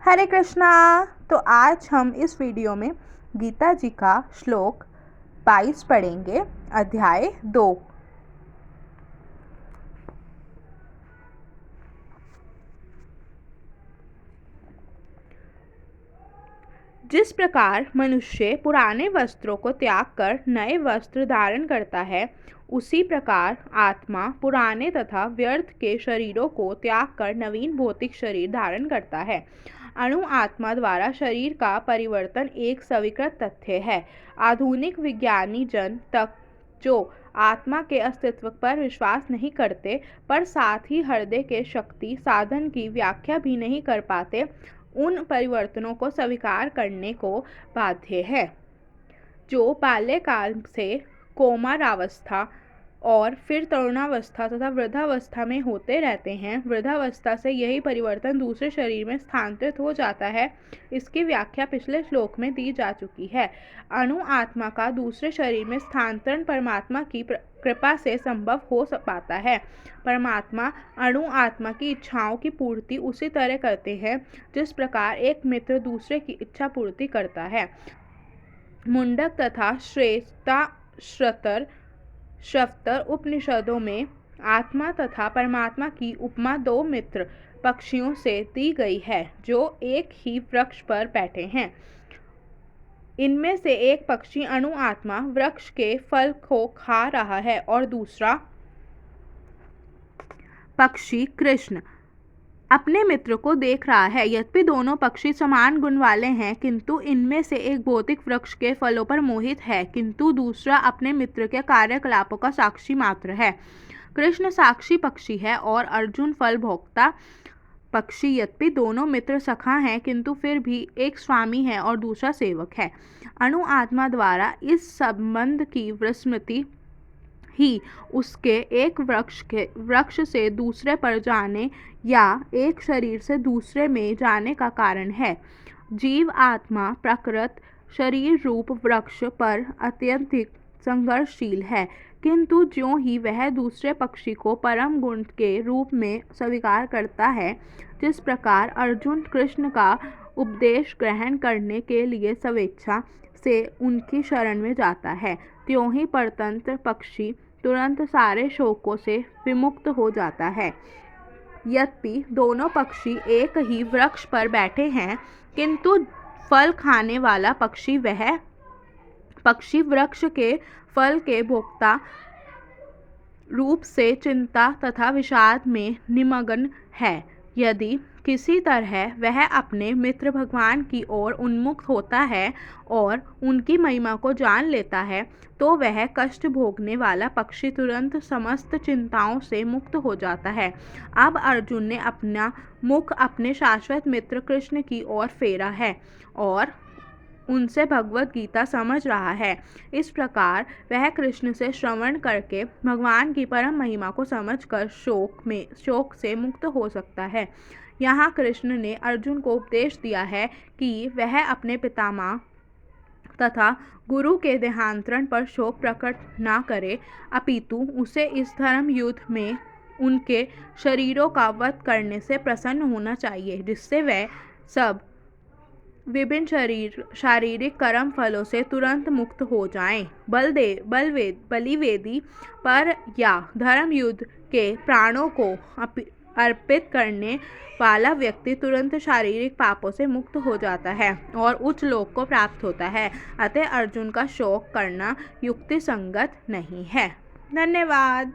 हरे कृष्णा। तो आज हम इस वीडियो में गीता जी का श्लोक 22 पढ़ेंगे, अध्याय 2। जिस प्रकार मनुष्य पुराने वस्त्रों को त्याग कर नए वस्त्र धारण करता है, उसी प्रकार आत्मा पुराने तथा व्यर्थ के शरीरों को त्याग कर नवीन भौतिक शरीर धारण करता है। अणु आत्मा द्वारा शरीर का परिवर्तन एक स्वीकृत तथ्य है। आधुनिक विज्ञानी जन तक जो आत्मा के अस्तित्व पर विश्वास नहीं करते, पर साथ ही हृदय के शक्ति साधन की व्याख्या भी नहीं कर पाते, उन परिवर्तनों को स्वीकार करने को बाध्य है जो बाल्यकाल से कौमारावस्था और फिर तरुणावस्था तथा वृद्धावस्था में होते रहते हैं। वृद्धावस्था से यही परिवर्तन दूसरे शरीर में स्थानांतरित हो जाता है। इसकी व्याख्या पिछले श्लोक में दी जा चुकी है। अणु आत्मा का दूसरे शरीर में स्थानांतरण परमात्मा की कृपा से संभव हो पाता है। परमात्मा अणु आत्मा की इच्छाओं की पूर्ति उसी तरह करते हैं जिस प्रकार एक मित्र दूसरे की इच्छा पूर्ति करता है। मुंडक तथा श्वेताश्वतर उपनिषदों में आत्मा तथा परमात्मा की उपमा दो मित्र पक्षियों से दी गई है जो एक ही वृक्ष पर बैठे हैं। इनमें से एक पक्षी अणु आत्मा वृक्ष के फल को खा रहा है और दूसरा पक्षी कृष्ण अपने मित्र को देख रहा है। यद्यपि दोनों पक्षी समान गुण वाले हैं, किंतु इनमें से एक भौतिक वृक्ष के फलों पर मोहित है, किंतु दूसरा अपने मित्र के कार्यकलापों का साक्षी मात्र है। कृष्ण साक्षी पक्षी है और अर्जुन फल भोक्ता पक्षी। यद्यपि दोनों मित्र सखा हैं, किंतु फिर भी एक स्वामी है और दूसरा सेवक है। अणु आत्मा द्वारा इस संबंध की विस्मृति ही उसके एक वृक्ष से दूसरे पर जाने या एक शरीर से दूसरे में जाने का कारण है। जीव आत्मा प्रकृत शरीर रूप वृक्ष पर अत्यधिक संघर्षशील है, किंतु ज्यों ही वह दूसरे पक्षी को परम गुण के रूप में स्वीकार करता है, जिस प्रकार अर्जुन कृष्ण का उपदेश ग्रहण करने के लिए स्वेच्छा से उनकी शरण में जाता है, त्यों ही परतंत्र पक्षी तुरंत सारे शोकों से विमुक्त हो जाता है। यद्यपि दोनों पक्षी एक ही वृक्ष पर बैठे हैं, किंतु फल खाने वाला पक्षी वह पक्षी वृक्ष के फल के भोक्ता रूप से चिंता तथा विषाद में निमग्न है। यदि किसी तरह वह अपने मित्र भगवान की ओर उन्मुख होता है और उनकी महिमा को जान लेता है, तो वह कष्ट भोगने वाला पक्षी तुरंत समस्त चिंताओं से मुक्त हो जाता है। अब अर्जुन ने अपना मुख अपने शाश्वत मित्र कृष्ण की ओर फेरा है और उनसे भगवत गीता समझ रहा है। इस प्रकार वह कृष्ण से श्रवण करके भगवान की परम महिमा को समझकर शोक से मुक्त हो सकता है। यहाँ कृष्ण ने अर्जुन को उपदेश दिया है कि वह अपने पितामह तथा गुरु के देहांतरण पर शोक प्रकट न करे, अपितु उसे इस धर्म युद्ध में उनके शरीरों का वध करने से प्रसन्न होना चाहिए, जिससे वह सब विभिन्न शारीरिक कर्म फलों से तुरंत मुक्त हो जाएं। बलिवेदी पर या धर्म युद्ध के प्राणों को अर्पित करने वाला व्यक्ति तुरंत शारीरिक पापों से मुक्त हो जाता है और उच्च लोक को प्राप्त होता है। अतः अर्जुन का शोक करना युक्ति संगत नहीं है। धन्यवाद।